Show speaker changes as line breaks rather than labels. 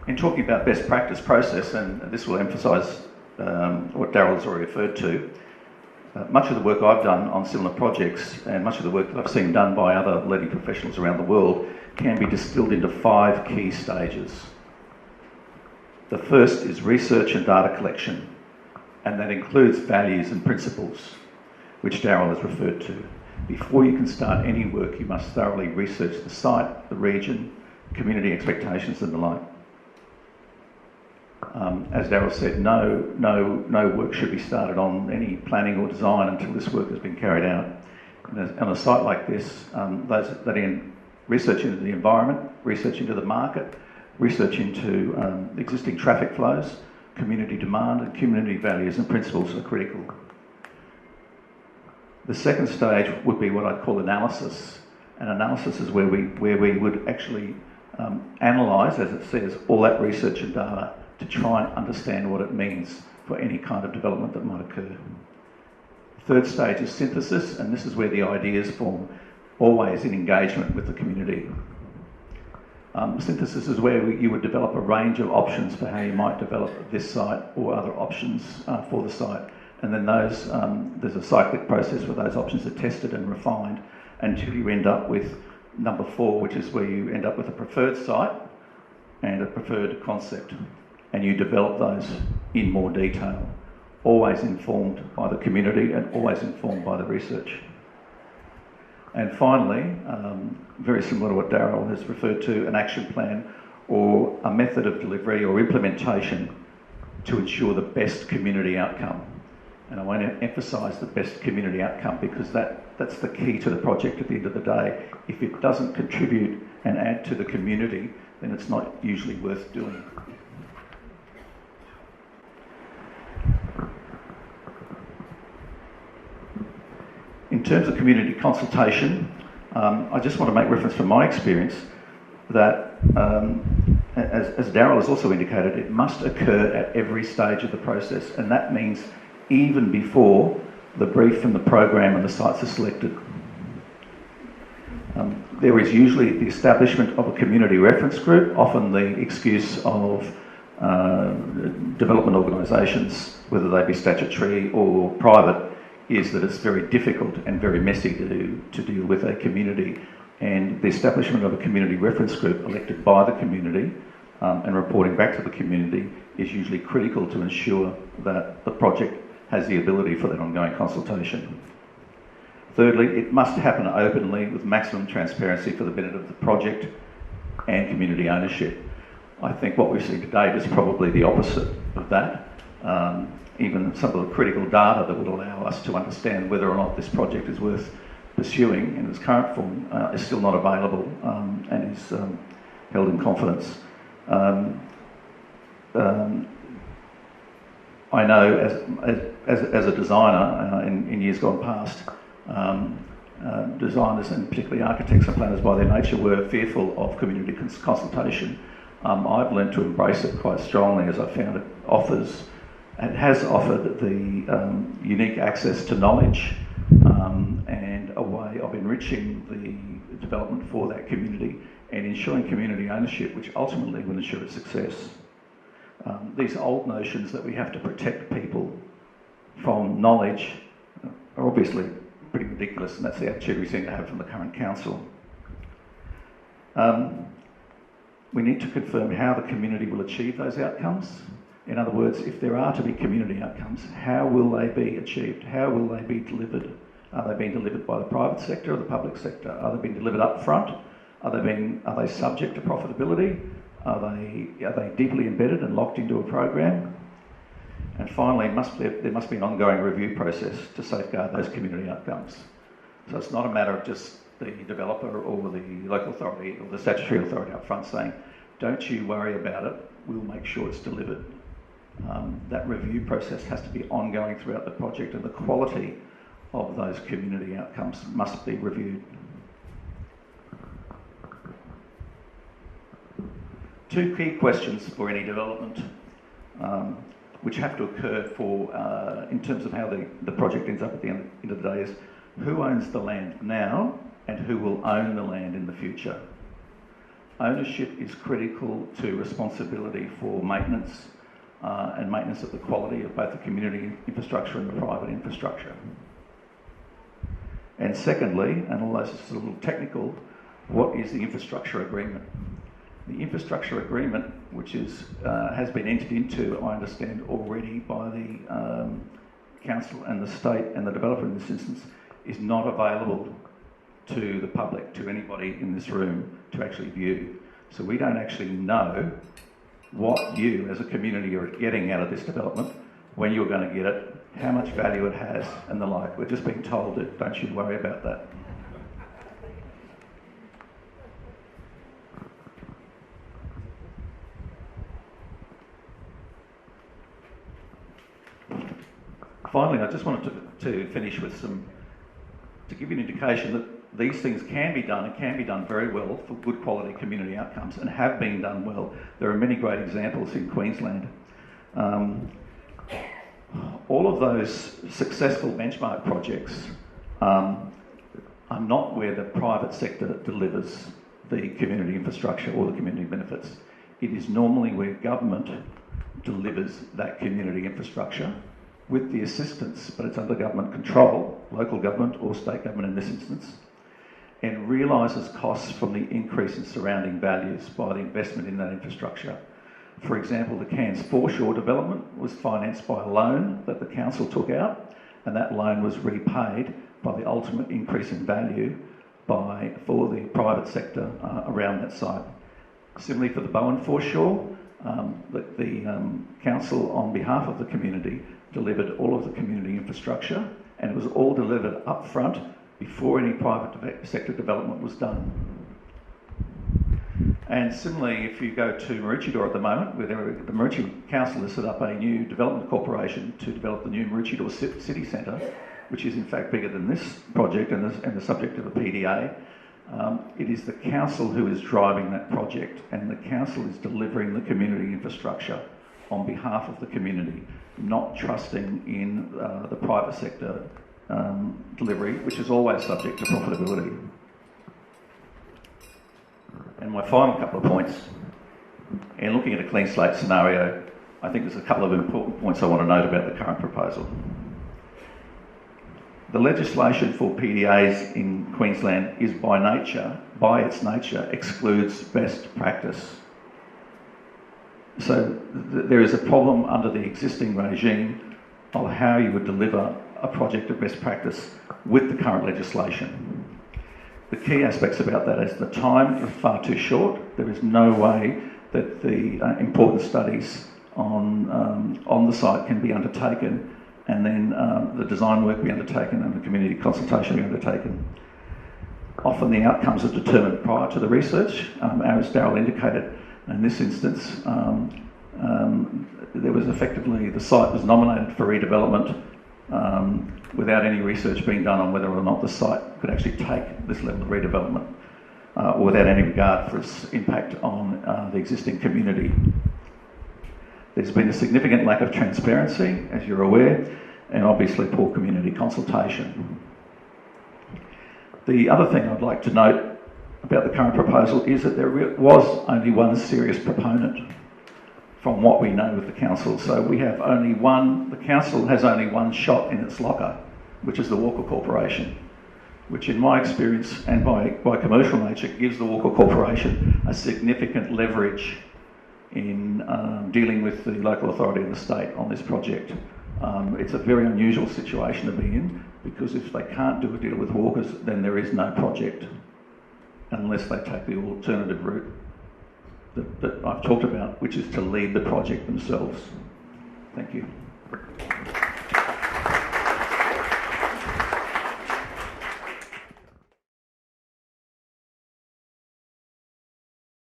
In talking about best practice process, and this will emphasise what Darryl has already referred to, much of the work I've done on similar projects and much of the work that I've seen done by other leading professionals around the world can be distilled into 5 key stages. The first is research and data collection, and that includes values and principles, which Darryl has referred to. Before you can start any work, you must thoroughly research the site, the region, community expectations and the like. As Darryl said, no work should be started on any planning or design until this work has been carried out. And on a site like this, that in research into the environment, research into the market, research into existing traffic flows, community demand and community values and principles are critical. The second stage would be what I'd call analysis. And analysis is where we would actually analyse, as it says, all that research and data to try and understand what it means for any kind of development that might occur. Third stage is synthesis, and this is where the ideas form, always in engagement with the community. Synthesis is where you would develop a range of options for how you might develop this site or other options for the site. And then there's a cyclic process where those options are tested and refined until you end up with number 4, which is where you end up with a preferred site and a preferred concept. And you develop those in more detail, always informed by the community and always informed by the research. And finally, very similar to what Darryl has referred to, an action plan or a method of delivery or implementation to ensure the best community outcome. And I want to emphasise the best community outcome because that's the key to the project at the end of the day. If it doesn't contribute and add to the community, then it's not usually worth doing. In terms of community consultation, I just want to make reference from my experience that, as Darryl has also indicated, it must occur at every stage of the process, and that means even before the brief from the program and the sites are selected. There is usually the establishment of a community reference group, often the excuse of development organisations, whether they be statutory or private, is that it's very difficult and very messy to deal with a community, and the establishment of a community reference group elected by the community and reporting back to the community is usually critical to ensure that the project has the ability for that ongoing consultation. Thirdly, it must happen openly with maximum transparency for the benefit of the project and community ownership. I think what we've seen to date is probably the opposite of that. Even some of the critical data that would allow us to understand whether or not this project is worth pursuing in its current form is still not available and is held in confidence. I know as a designer in years gone past, designers and particularly architects and planners by their nature were fearful of community consultation. I've learned to embrace it quite strongly as I found it offers and has offered the unique access to knowledge and a way of enriching the development for that community and ensuring community ownership, which ultimately will ensure its success. These old notions that we have to protect people from knowledge are obviously pretty ridiculous, and that's the attitude we seem to have from the current council. We need to confirm how the community will achieve those outcomes. In other words, if there are to be community outcomes, how will they be achieved? How will they be delivered? Are they being delivered by the private sector or the public sector? Are they being delivered up front? Are they subject to profitability? Are they deeply embedded and locked into a program? And finally, there must be an ongoing review process to safeguard those community outcomes. So it's not a matter of just the developer or the local authority or the statutory authority up front saying, don't you worry about it, we'll make sure it's delivered. That review process has to be ongoing throughout the project, and the quality of those community outcomes must be reviewed. 2 key questions for any development which have to occur in terms of how the project ends up at the end of the day is who owns the land now and who will own the land in the future. ownership is critical to responsibility for maintenance and maintenance of the quality of both the community infrastructure and the private infrastructure. And secondly, and although this is a little technical, what is the infrastructure agreement? The infrastructure agreement, which is, has been entered into, I understand, already by the council and the state and the developer in this instance, is not available to the public, to anybody in this room to actually view. So we don't actually know what you as a community are getting out of this development, when you're going to get it, how much value it has and the like. We're just being told that don't you worry about that. Finally, I just wanted to finish with to give you an indication that these things can be done and can be done very well for good quality community outcomes and have been done well. There are many great examples in Queensland. All of those successful benchmark projects are not where the private sector delivers the community infrastructure or the community benefits. It is normally where government delivers that community infrastructure with the assistance, but it's under government control, local government or state government in this instance, and realises costs from the increase in surrounding values by the investment in that infrastructure. For example, the Cairns foreshore development was financed by a loan that the council took out, and that loan was repaid by the ultimate increase in value for the private sector around that site. Similarly for the Bowen foreshore, the council on behalf of the community delivered all of the community infrastructure, and it was all delivered up front before any private sector development was done. And similarly, if you go to Maroochydore at the moment, where the Maroochydore Council has set up a new development corporation to develop the new Maroochydore City Centre, which is in fact bigger than this project and the subject of a PDA. It is the council who is driving that project, and the council is delivering the community infrastructure on behalf of the community, not trusting in the private sector delivery, which is always subject to profitability. And my final couple of points, and looking at a clean slate scenario, I think there's a couple of important points I want to note about the current proposal. The legislation for PDAs in Queensland is by its nature, excludes best practice. So there is a problem under the existing regime of how you would deliver a project of best practice with the current legislation. The key aspects about that is the time is far too short. There is no way that the important studies on the site can be undertaken, and then the design work be undertaken and the community consultation be undertaken. Often the outcomes are determined prior to the research, as Darryl indicated. In this instance, there was effectively, the site was nominated for redevelopment without any research being done on whether or not the site could actually take this level of redevelopment, or without any regard for its impact on the existing community. There's been a significant lack of transparency, as you're aware, and obviously poor community consultation. The other thing I'd like to note about the current proposal is that there was only one serious proponent from what we know with the council. So we have only one, the council has only one shot in its locker, which is the Walker Corporation, which in my experience and by commercial nature gives the Walker Corporation a significant leverage in dealing with the local authority and the state on this project. It's a very unusual situation to be in, because if they can't do a deal with Walkers, then there is no project, unless they take the alternative route that I've talked about, which is to lead the project themselves. Thank you.